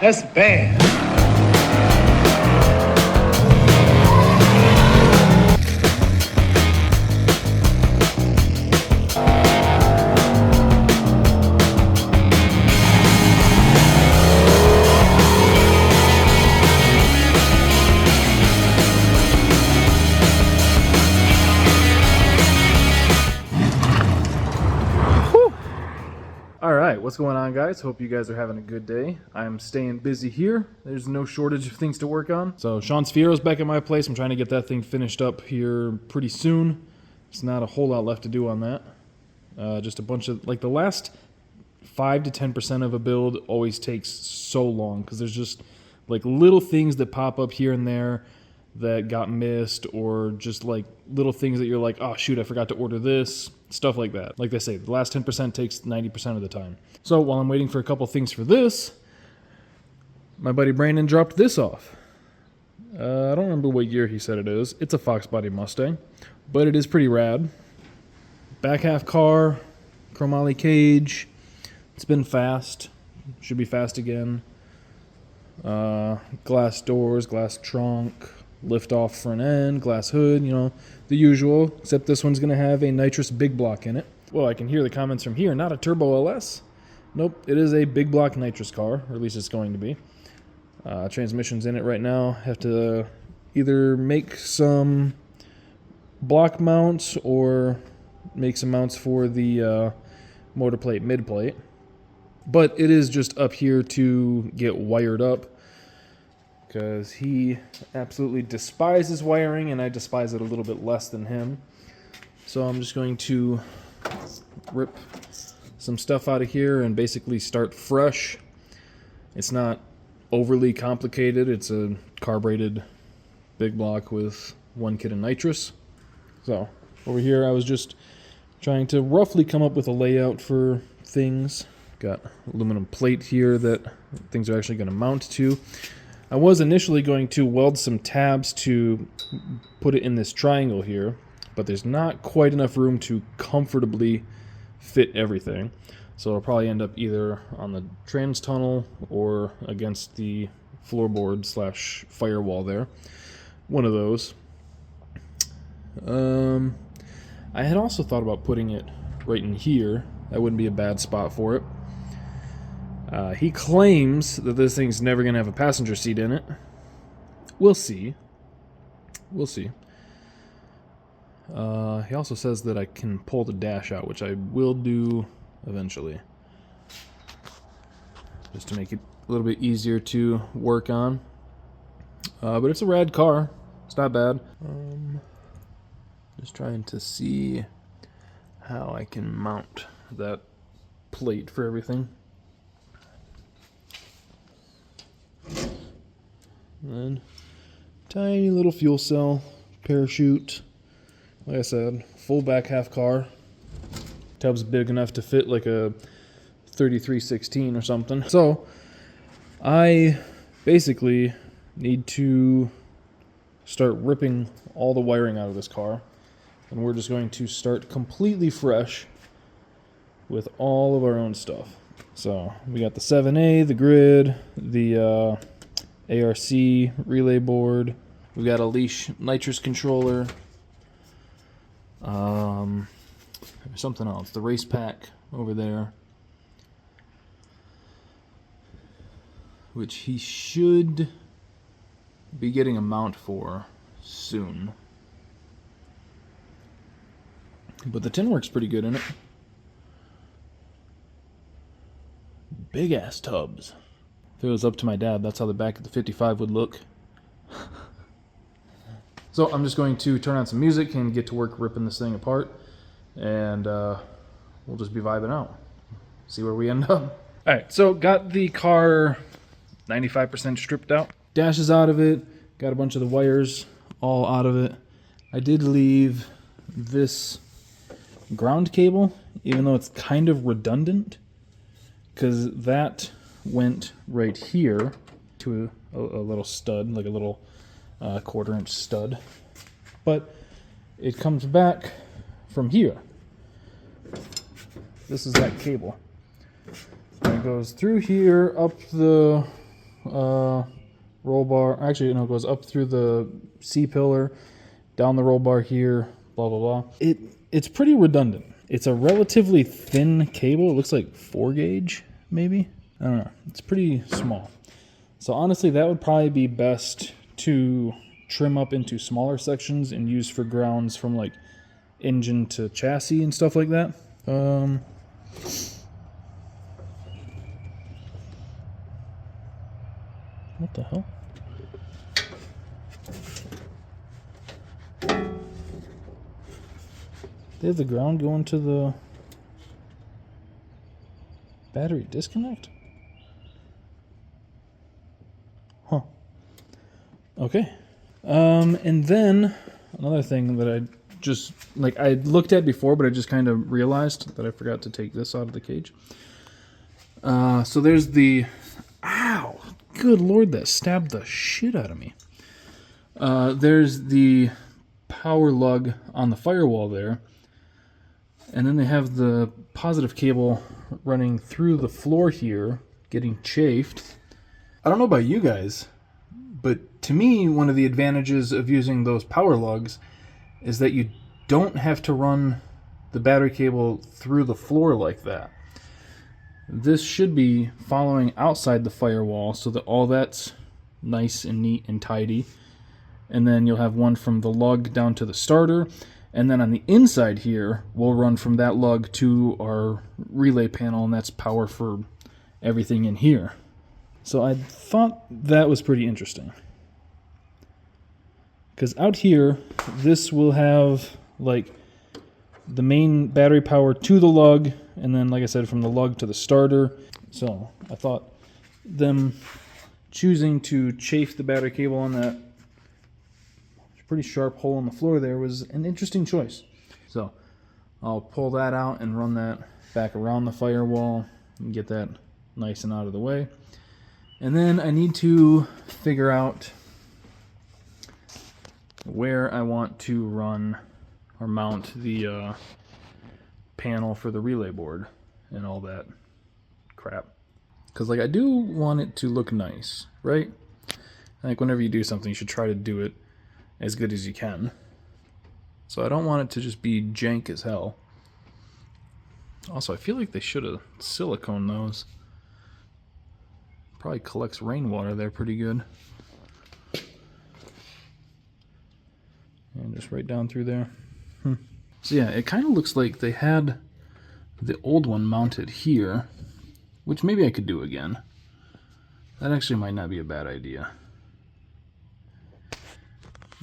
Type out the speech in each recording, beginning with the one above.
That's bad. Alright, what's going on, guys? Hope you guys are having a good day. I'm staying busy here. There's no shortage of things to work on. So Sean Sfiero's back at my place. I'm trying to get that thing finished up here pretty soon. There's not a whole lot left to do on that. Just a bunch of, like, the last 5 to 10% of a build always takes so long because there's just like little things that pop up here and there that got missed, or just like little things that you're like, oh shoot, I forgot to order this, stuff like that. Like they say, the last 10% takes 90% of the time. So while I'm waiting for a couple things for this, my buddy Brandon dropped this off. I don't remember what year he said it is. It's a Foxbody Mustang, but it is pretty rad. Back half car, chromoly cage. It's been fast. Should be fast again. Glass doors, glass trunk, lift off front end, glass hood, you know, the usual, except this one's going to have a NITROUS big block in it. Well, I can hear the comments from here, not a turbo LS. Nope, it is a big block NITROUS car, or at least it's going to be. Transmission's in it right now. Have to either make some block mounts or make some mounts for the motor plate, mid plate. But it is just up here to get wired up, because he absolutely despises wiring, and I despise it a little bit less than him. So I'm just going to rip some stuff out of here and basically start fresh. It's not overly complicated. It's a carbureted big block with 1 kit of NITROUS. So over here I was just trying to roughly come up with a layout for things. Got aluminum plate here that things are actually going to mount to. I was initially going to weld some tabs to put it in this triangle here, but there's not quite enough room to comfortably fit everything. So it'll probably end up either on the trans tunnel or against the floorboard / firewall there. One of those. I had also thought about putting it right in here. That wouldn't be a bad spot for it. He claims that this thing's never going to have a passenger seat in it. We'll see. We'll see. He also says that I can pull the dash out, which I will do eventually, just to make it a little bit easier to work on. But it's a rad car. It's not bad. Just trying to see how I can mount that plate for everything. And then tiny little fuel cell, parachute. Like I said, full back half car. Tub's big enough to fit like a 3316 or something. So I basically need to start ripping all the wiring out of this car, and we're just going to start completely fresh with all of our own stuff. So we got the 7A, the grid, the ARC relay board. We've got a leash NITROUS controller. Something else. The race pack over there, which he should be getting a mount for soon. But the tin works pretty good in it. Big ass tubs. If it was up to my dad, that's how the back of the 55 would look. So I'm just going to turn on some music and get to work ripping this thing apart, and we'll just be vibing out. See where we end up. Alright, so got the car 95% stripped out. Dash is out of it. Got a bunch of the wires all out of it. I did leave this ground cable, even though it's kind of redundant, because that went right here to a little stud, like a little 1/4 inch stud, but it comes back from here. This is that cable. And it goes through here, up the roll bar. Actually, no, it goes up through the C pillar, down the roll bar here, blah, blah, blah. It's pretty redundant. It's a relatively thin cable. It looks like 4 gauge, maybe. I don't know. It's pretty small. So honestly, that would probably be best to trim up into smaller sections and use for grounds from like engine to chassis and stuff like that. What the hell? They have the ground going to the battery disconnect? Huh. Okay. And then another thing that I just, like, I looked at before, but I just kind of realized that I forgot to take this out of the cage. So there's the, ow, good lord, that stabbed the shit out of me. There's the power lug on the firewall there. And then they have the positive cable running through the floor here, getting chafed. I don't know about you guys, but to me, one of the advantages of using those power lugs is that you don't have to run the battery cable through the floor like that. This should be following outside the firewall so that all that's nice and neat and tidy. And then you'll have one from the lug down to the starter. And then on the inside here, we'll run from that lug to our relay panel, and that's power for everything in here. So I thought that was pretty interesting. Because out here, this will have like the main battery power to the lug, and then, like I said, from the lug to the starter. So I thought them choosing to chafe the battery cable on that pretty sharp hole in the floor there was an interesting choice. So I'll pull that out and run that back around the firewall and get that nice and out of the way. And then I need to figure out where I want to run or mount the panel for the relay board and all that crap. Because, like, I do want it to look nice, right? I think whenever you do something, you should try to do it as good as you can. So I don't want it to just be jank as hell. Also, I feel like they should have silicone those. Probably collects rainwater there pretty good. And just right down through there. So yeah, it kind of looks like they had the old one mounted here, which maybe I could do again. That actually might not be a bad idea.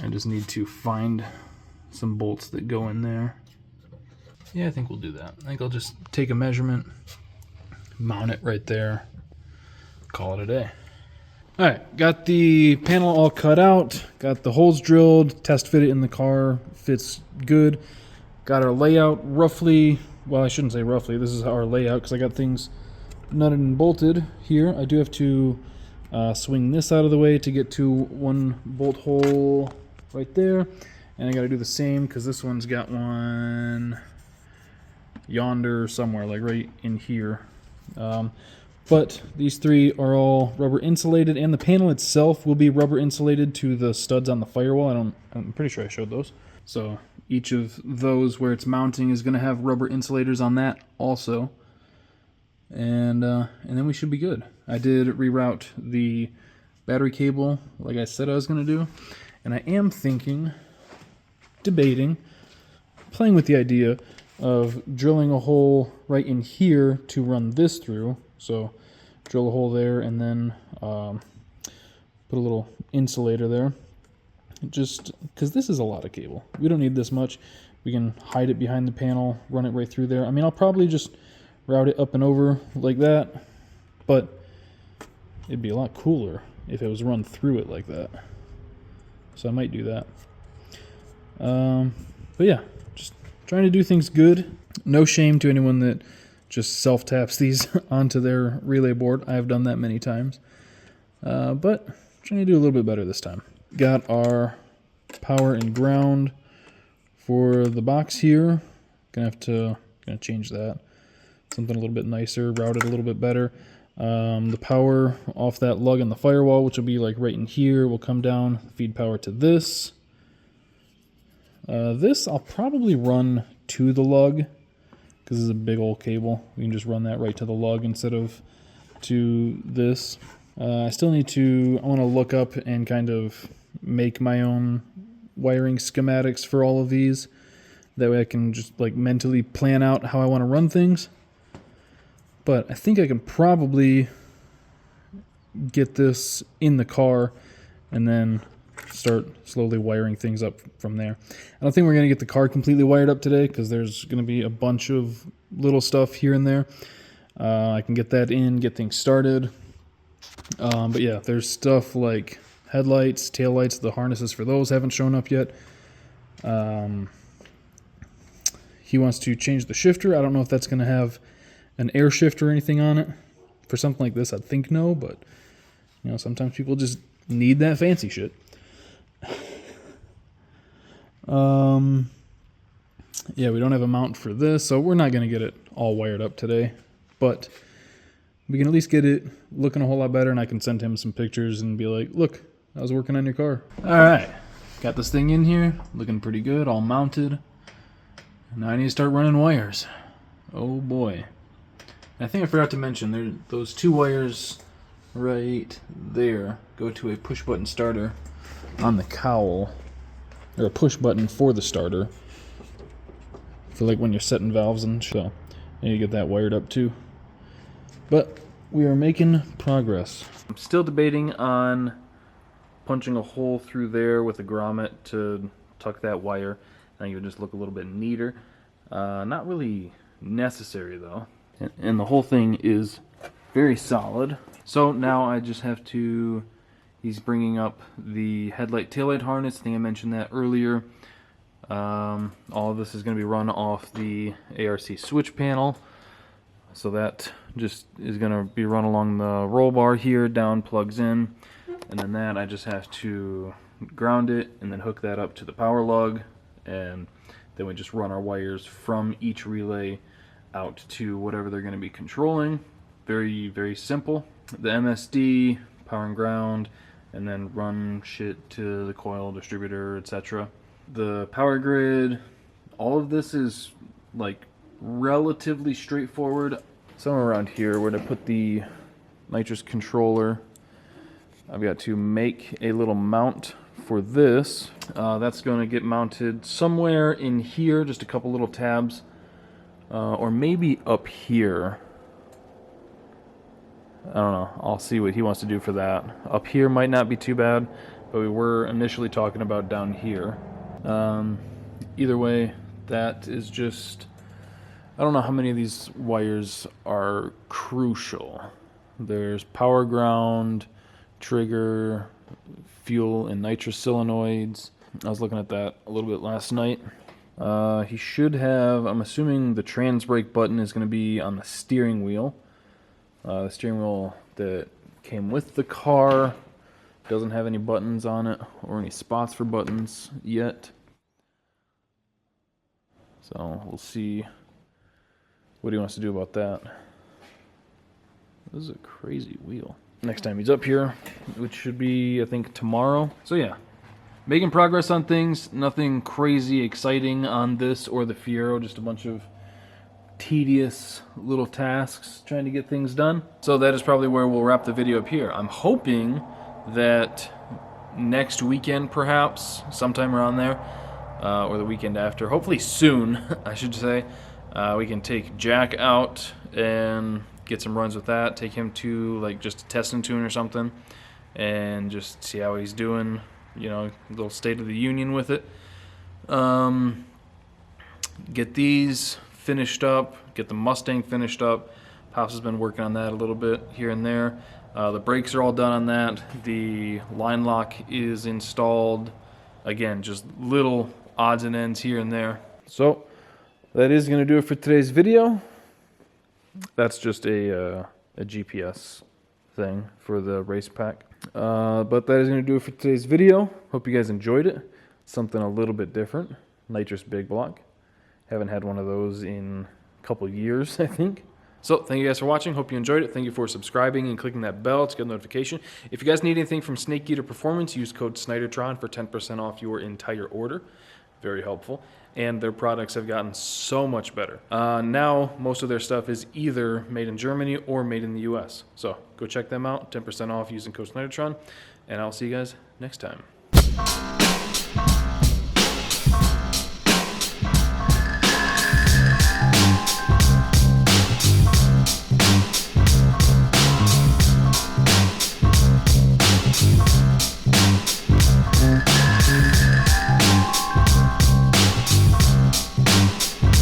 I just need to find some bolts that go in there. Yeah, I think we'll do that. I think I'll just take a measurement, mount it right there, call it a day. Alright, got the panel all cut out, got the holes drilled, test fit it in the car, fits good. Got our layout roughly, well, I shouldn't say roughly, this is our layout because I got things nutted and bolted here. I do have to swing this out of the way to get to one bolt hole right there, and I got to do the same because this one's got one yonder somewhere, like right in here. But these three are all rubber insulated, and the panel itself will be rubber insulated to the studs on the firewall. I'm pretty sure I showed those. So each of those where it's mounting is going to have rubber insulators on that also. And then we should be good. I did reroute the battery cable like I said I was going to do. And I am thinking, debating, playing with the idea of drilling a hole right in here to run this through. So drill a hole there and then put a little insulator there. Just because this is a lot of cable. We don't need this much. We can hide it behind the panel, run it right through there. I mean, I'll probably just route it up and over like that, but it'd be a lot cooler if it was run through it like that. So I might do that. But yeah, just trying to do things good. No shame to anyone that just self-taps these onto their relay board. I have done that many times. But trying to do a little bit better this time. Got our power and ground for the box here. Gonna change that. Something a little bit nicer, route it a little bit better. The power off that lug on the firewall, which will be like right in here, will come down, feed power to this. This I'll probably run to the lug, because it's a big old cable. We can just run that right to the lug instead of to this. I still need to, I want to look up and kind of make my own wiring schematics for all of these. That way I can just like mentally plan out how I want to run things. But I think I can probably get this in the car and then start slowly wiring things up from there. I don't think we're going to get the car completely wired up today because there's going to be a bunch of little stuff here and there. I can get that in, get things started. But yeah, there's stuff like headlights, taillights, the harnesses for those haven't shown up yet. He wants to change the shifter. I don't know if that's going to have an air shift or anything on it. For something like this, I'd think no, but you know, sometimes people just need that fancy shit. Yeah, we don't have a mount for this, so we're not going to get it all wired up today, but we can at least get it looking a whole lot better, and I can send him some pictures and be like, look, I was working on your car. All right, got this thing in here, looking pretty good, all mounted. Now I need to start running wires. Oh boy. I think I forgot to mention, those two wires right there go to a push button starter on the cowl, or a push button for the starter, for like when you're setting valves and so I need to get that wired up too. But we are making progress. I'm still debating on punching a hole through there with a grommet to tuck that wire. I think it would just look a little bit neater. Not really necessary though. And the whole thing is very solid. So now I just have to, he's bringing up the headlight taillight harness. I think I mentioned that earlier. All of this is going to be run off the ARC switch panel. So that just is going to be run along the roll bar here, down plugs in. And then that I just have to ground it and then hook that up to the power lug. And then we just run our wires from each relay out to whatever they're going to be controlling. Very, very simple. The MSD, power and ground, and then run shit to the coil, distributor, etc. The power grid, all of this is like relatively straightforward. Somewhere around here where to put the NITROUS controller, I've got to make a little mount for this. That's going to get mounted somewhere in here, just a couple little tabs. Or maybe up here. I don't know. I'll see what he wants to do for that. Up here might not be too bad, but we were initially talking about down here. Either way, that is just... I don't know how many of these wires are crucial. There's power ground, trigger, fuel, and nitrous solenoids. I was looking at that a little bit last night. He should have, I'm assuming the trans brake button is going to be on the steering wheel. The steering wheel that came with the car doesn't have any buttons on it or any spots for buttons yet. So we'll see what he wants to do about that. This is a crazy wheel. Next time he's up here, which should be, I think, tomorrow. So yeah. Making progress on things, nothing crazy exciting on this or the Fiero, just a bunch of tedious little tasks trying to get things done. So that is probably where we'll wrap the video up here. I'm hoping that next weekend perhaps, sometime around there, or the weekend after, hopefully soon, I should say, we can take Jack out and get some runs with that, take him to like just a test and tune or something, and just see how he's doing. You know, a little state of the union with it. Get these finished up, get the Mustang finished up. Pops has been working on that a little bit here and there. The brakes are all done on that. The line lock is installed. Again, just little odds and ends here and there. So that is going to do it for today's video. That's just a GPS thing for the race pack. But that is going to do it for today's video. Hope you guys enjoyed it. Something a little bit different. NITROUS big block. Haven't had one of those in a couple years, I think. So thank you guys for watching. Hope you enjoyed it. Thank you for subscribing and clicking that bell to get a notification. If you guys need anything from Snake Eater Performance, use code SNYDERTRON for 10% off your entire order. Very helpful. And their products have gotten so much better. Now, most of their stuff is either made in Germany or made in the US. So go check them out. 10% off using code SNYDERTRON. And I'll see you guys next time.